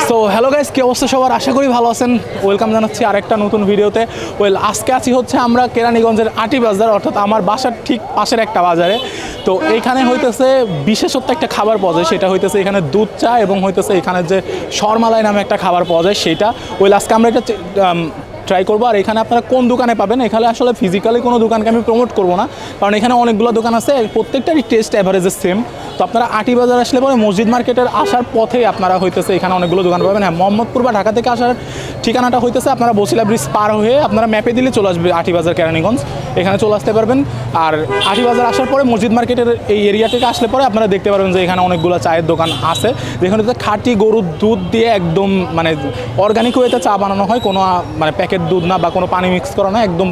So hello guys, কি অবস্থা সবার? আশা করি ভালো আছেন। ওয়েলকাম জানাচ্ছি আরেকটা নতুন ভিডিওতে। আজকে আছি হচ্ছে আমরা কেরানীগঞ্জের আটি বাজার, অর্থাৎ আমার বাসার ঠিক পাশের একটা বাজারে। তো এইখানে হইতেছে বিশেষত্ব একটা খাবার পাওয়া যায়, সেটা হইতেছে এখানে দুধ চা এবং হইতেছে এখানে যে শরমালাই নামে একটা খাবার পাওয়া যায় সেটা। আজকে আমরা এটা ট্রাই করবো। আর এখানে আপনারা কোন দোকানে পাবেন, এখানে আসলে ফিজিক্যালি কোনো দোকানকে আমি প্রমোট করবো না, কারণ এখানে অনেকগুলো দোকান আছে, প্রত্যেকটারই টেস্ট অ্যাভারেজের সেম। তো আপনারা আটি বাজার আসলে পরে মসজিদ মার্কেটের আসার পথেই আপনারা হইতেছে এখানে অনেকগুলো দোকান পাবেন। হ্যাঁ, মোহাম্মদপুর বা ঢাকা থেকে আসার ঠিকানাটা হইতেছে আপনারা বসিলা ব্রিজ পার হয়ে আপনারা ম্যাপে দিলে চলে আসবে আটি বাজার কেরানীগঞ্জ, এখানে চলে আসতে পারবেন। আর আটি বাজার আসার পরে মসজিদ মার্কেটের এই এরিয়া থেকে আসলে পরে আপনারা দেখতে পারবেন যে এখানে অনেকগুলো চায়ের দোকান আছে, যেখানে খাঁটি গরুর দুধ দিয়ে একদম মানে অর্গানিক ওয়েতে চা বানানো হয়, কোনো মানে প্যাকেট দুধ না বা কোনো পানি মিক্স করা না, একদম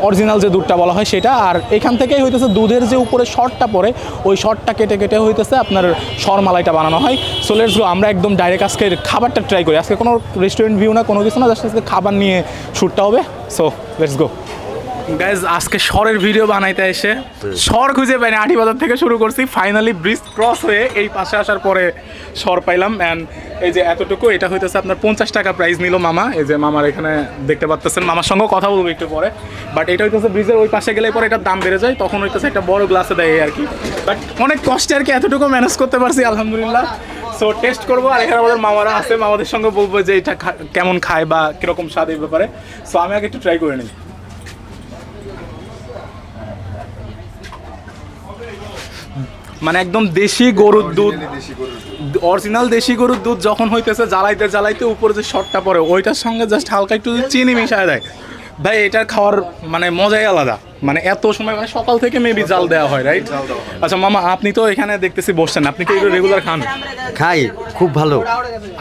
অরিজিনাল যে দুধটা বলা হয় সেটা। আর এখান থেকেই হইতেছে দুধের যে উপরে শর্টটা পড়ে ওই শর্টটা কেটে কেটে হইতেছে আপনার শরমালাইটা বানানো হয়। সো লেটস গো, আমরা একদম ডাইরেক্ট আজকে খাবারটা ট্রাই করি। আজকে কোনো রেস্টুরেন্ট ভিউ না, কোনো কিছু না, জাস্ট আজকে খাবার নিয়ে শ্যুটটা হবে। So let's go guys. আজকে শহরের ভিডিও বানাইতে এসে শহর খুঁজে পাইনি, আটি বাজার থেকে শুরু করছি, ফাইনালি ব্রিজ ক্রস হয়ে এই পাশে আসার পরে শহর পাইলাম। অ্যান্ড এই যে এতটুকু, এটা হইতেছে আপনার 50 টাকা প্রাইস নিল মামা। এই যে মামার এখানে দেখতে পাচ্ছেন, মামার সঙ্গেও কথা বলবো একটু পরে। বাট এটা হইতেছে ব্রিজের ওই পাশে গেলে পরে এটার দাম বেড়ে যায়, তখন হইতেছে একটা বড় গ্লাসে দেয় আর কি। বাট অনেক কষ্টে আর কি এতটুকু ম্যানেজ করতে পারছি, আলহামদুলিল্লাহ। সো টেস্ট করবো, আর এখানে আমাদের মামারা আছে, মামাদের সঙ্গে বলবো যে এটা কেমন খায় বা কীরকম স্বাদ এই ব্যাপারে। সো আমি আগে একটু ট্রাই করে নিই। মানে একদম দেশি গরুর দুধ, অরিজিনাল দেশি গরুর দুধ যখন হইতেছে জ্বালাইতে জ্বালাইতে উপরে যে শর্টটা পড়ে ওইটার সঙ্গে জাস্ট হালকা একটু চিনি মিশায় দেয়, ভাই এটা খাওয়ার মানে মজাই আলাদা। মানে এত সময়, মানে সকাল থেকে মেবি জাল দেওয়া হয়, রাইট? আচ্ছা মামা, আপনি তো এখানে দেখতেছি বসছেন, আপনি কি এগুলো রেগুলার খান? খাই, খুব ভালো।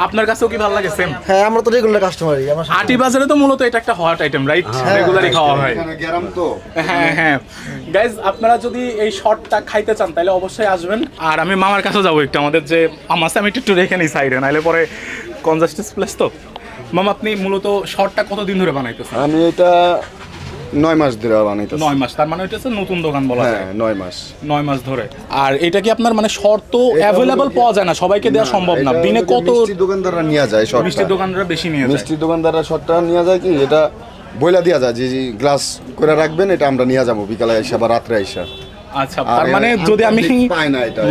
আপনার কাছেও কি ভালো লাগে? সেম। হ্যাঁ, আমরা তো রেগুলার কাস্টমারই। আটি বাজারে তো মূলত এটা একটা হট আইটেম, রাইট? রেগুলারই খাওয়া হয়। হ্যাঁ হ্যাঁ গাইজ, আপনারা যদি এই শর্টটা খাইতে চান তাহলে অবশ্যই আসবেন। আর আমি মামার কাছে যাবো একটু, আমাদের যে মামা আছে আমি একটু রেখে নিই সাইডে, নাহলে পরে কনজাস্টেড প্লেস তো। মামা, আপনি মূলত শর্টটা কতদিন ধরে বানাইতেছেন? আমি এটা 9 মাস ধরে বানাইতেছি। 9 মাস, তার মানে এটা হচ্ছে নতুন দোকান বলা যায়। 9 মাস ধরে। আর এটা কি আপনার মানে শর্ত অ্যাভেলেবল পাওয়া যায় না, সবাইকে দেওয়া সম্ভব না? দিনে কত মিষ্টি দোকানদাররা নিয়ে যায় শর্টটা? মিষ্টি দোকানদাররা বেশি নিয়ে যায়। মিষ্টি দোকানদাররা শর্টটা নিয়ে যায় কি, এটা বইলা দেওয়া যায় যে গ্লাস করে রাখবেন, এটা আমরা নিয়ে যাবো বিকালে আইসা বা রাত্রে আইসা। আচ্ছা, তার মানে যদি আমি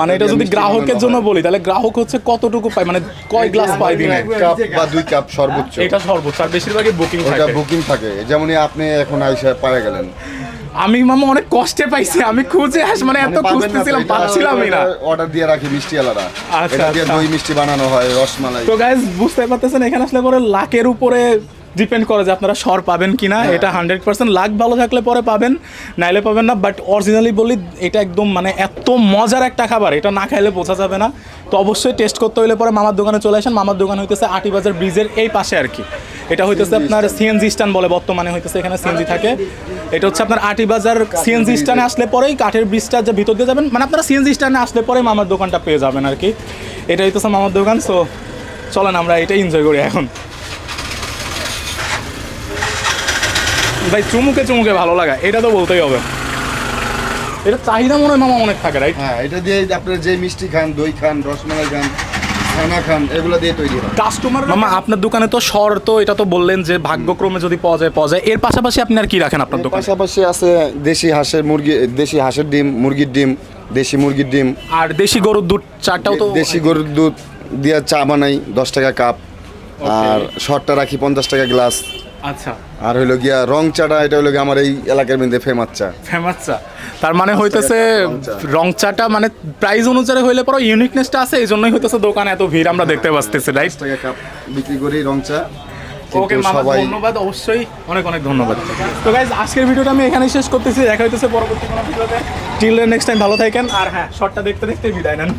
মানে এটা যদি গ্রাহকের জন্য বলি তাহলে গ্রাহক হচ্ছে কতটুকু পায়, মানে কয় গ্লাস পায় দিনে? 1 কাপ বা 2 কাপ সর্বোচ্চ। এটা সর্বোচ্চ, আর বেশিরভাগই বুকিং থাকে। এটা বুকিং থাকে, যেমনই আপনি এখন আইসা পায়ে গেলেন। আমি মামা অনেক কষ্টে পাইছি, আমি খুঁজে মানে এত খুঁজতেছিলাম, পাচ্ছিলামই না। অর্ডার দিয়ে রাখি মিষ্টি আলাদা, আচ্ছা, এটা দিয়ে দই মিষ্টি বানানো হয়, রসমালাই। তো গাইস বুঝতে পারতেছেন, এখানে আসলে পরে লাকের উপরে ডিপেন্ড করে যে আপনারা শর পাবেন কিনা। এটা 100% লাক ভালো থাকলে পরে পাবেন, নাইলে পাবেন না। বাট অরিজিনালি বলি, এটা একদম মানে এত মজার একটা খাবার, এটা না খাইলে বোঝা যাবে না। তো অবশ্যই টেস্ট করতে হলে পরে মামার দোকানে চলে আসেন। মামার দোকান হইতেছে আটি বাজার ব্রিজের এই পাশে আর কি। এটা হইতেছে আপনার সিএনজি স্ট্যান্ড বলে, বর্তমানে হইতেছে এখানে সিএনজি থাকে। এটা হচ্ছে আপনার আটি বাজার সিএনজি স্ট্যান্ডে আসলে পরেই কাঠের ব্রিজটা যে ভিতর দিয়ে যাবেন, মানে আপনারা সিএনজি স্ট্যান্ডে আসলে পরেই মামার দোকানটা পেয়ে যাবেন আর কি। এটা হইতেছে মামার দোকান। সো চলেন আমরা এটাই এনজয় করি এখন। ভাই চুমুকে চুমুকে ভালো লাগা, এটা তো বলতেই হবে। এটা চাহিদা মনে হয় মামা অনেক থাকে, রাইট? হ্যাঁ, এটা দিয়ে আপনি যে মিষ্টি খান, দই খান, রসমালাই খান, ছানা খান, এগুলো দিয়ে তৈরি হয়। কাস্টমার মামা, আপনার দোকানে তো শর, তো এটা তো বললেন যে ভাগ্যক্রমে যদি পাওয়া যায়। এর পাশাপাশি আপনি আর কি রাখেন আপনার দোকানে? পাশাপাশি আছে দেশি হাঁসের ডিম, মুরগির ডিম, দেশি মুরগির ডিম, আর দেশি গরুর দুধ চাটাও তো। দেশি গরুর দুধ দিয়ে চা বানাই 10 টাকা কাপ। আর শর্টটা রাখি 50 টাকা গ্লাস। আচ্ছা। আর হইলো গিয়া রং চাটা, এটা হইলো গিয়া আমার এই এলাকার মধ্যে ফেমাস চা। তার মানে হইতেছে রং চাটা মানে প্রাইস অনুযায়ী হইলে পরে ইউনিকনেসটা আছে, এই জন্যই হইতেছে দোকানে এত ভিড় আমরা দেখতে পাচ্তেছি, রাইট? 10 টাকা কাপ বিক্রি করি রং চা। ওকে মামা, ধন্যবাদ, অবশ্যই অনেক অনেক ধন্যবাদ। তো গাইজ, আজকের ভিডিওটা আমি এখানেই শেষ করতেছি। দেখা হইতেছে পরবর্তী কোনো ভিডিওতে। টিল নেক্সট টাইম ভালো থাকেন। আর হ্যাঁ, শর্টটা দেখতে দেখতে বিদায় নেন।